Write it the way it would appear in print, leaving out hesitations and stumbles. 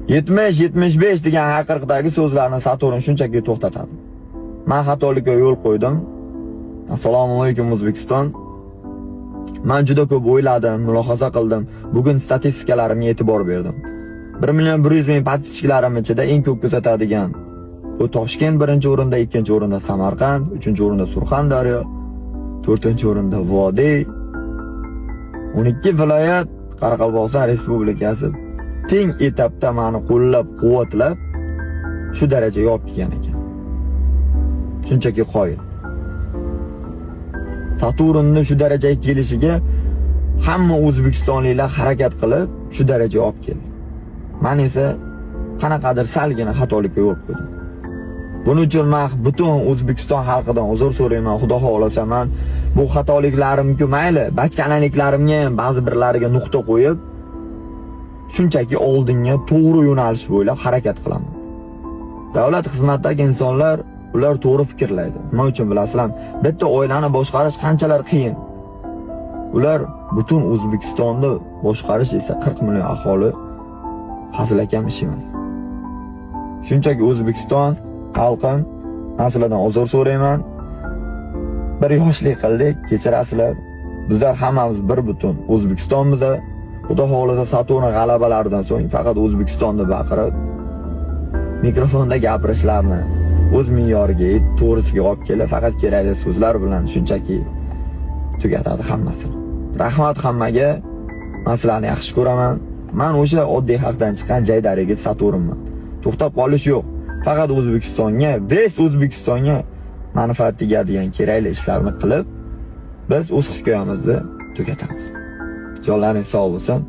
70-75 degan hayqiriqdagi so'zlarni Saturn shunchaki to'xtatadi. Men xatolikka yo'l qo'ydim. Assalomu alaykum O'zbekiston. Men juda ko'p o'yladim, mulohaza qildim. Bugun statistikalarga e'tibor berdim. 1.100.000 podpischalarim ichida eng ko'p kuzatadigan bu Toshkent 1-o'rinda, 2-o'rinda Samarqand, 3-o'rinda Surxondaryo, 4-o'rinda Vodiy. 12 viloyat Qoraqalpog'iston Respublikasi teng etapda meni qo'llab-quvvatlab shu darajaga olib kelgan ekan. Shunchaki qoyil. Saturnni shu darajaga kelishiga hamma o'zbekistonliklar harakat qilib shu darajaga olib keldi. Men esa qanaqadir salgina xatolikka yo'l qo'ydim. Buning uchun men butun O'zbekiston xalqidan uzr so'rayman. Xudo xolasa men bu xatoliklarimga mayli, bachkanaliklarimga ham ba'zi birlariga nuqta qo'yib, shunchaki oldinga to'g'ri yo'nalish bo'ylab harakat qilaman. Davlat xizmatidagi insonlar ular to'g'ri fikrlaydi. Nima uchun bilasizlar? Bitta oilani boshqarish qanchalar qiyin. Ular butun O'zbekistonni boshqarish esa 40 million aholi hazilakam ish emas. Shunchaki O'zbekiston xalqim, men sizlardan uzr so'rayman. Bir yoshlik qildik, kechirasizlar. Bizlar hammamiz bir butun O'zbekistonmiz. Xudo xolasa Saturn g'alabalaridan so'ng faqat O'zbekistonni baqirib, mikrofonda gapirishlarni o'z me'yoriga, to'g'risiga olib kelib, faqat kerakli so'zlar bilan shunchaki tugatadi hammasini. Rahmat hammaga. Men sizlarni yaxshi ko'raman. Men o'sha oddiy xalqdan chiqqan jaydariga Saturnman. To'xtab qolish yo'q. Faqat O'zbekistonga, biz O'zbekistonga manfaat tegadigan kerakli ishlarni qilib, biz o'z hikoyamizni tugatamiz. Jonlaringiz sog' bo'lsin.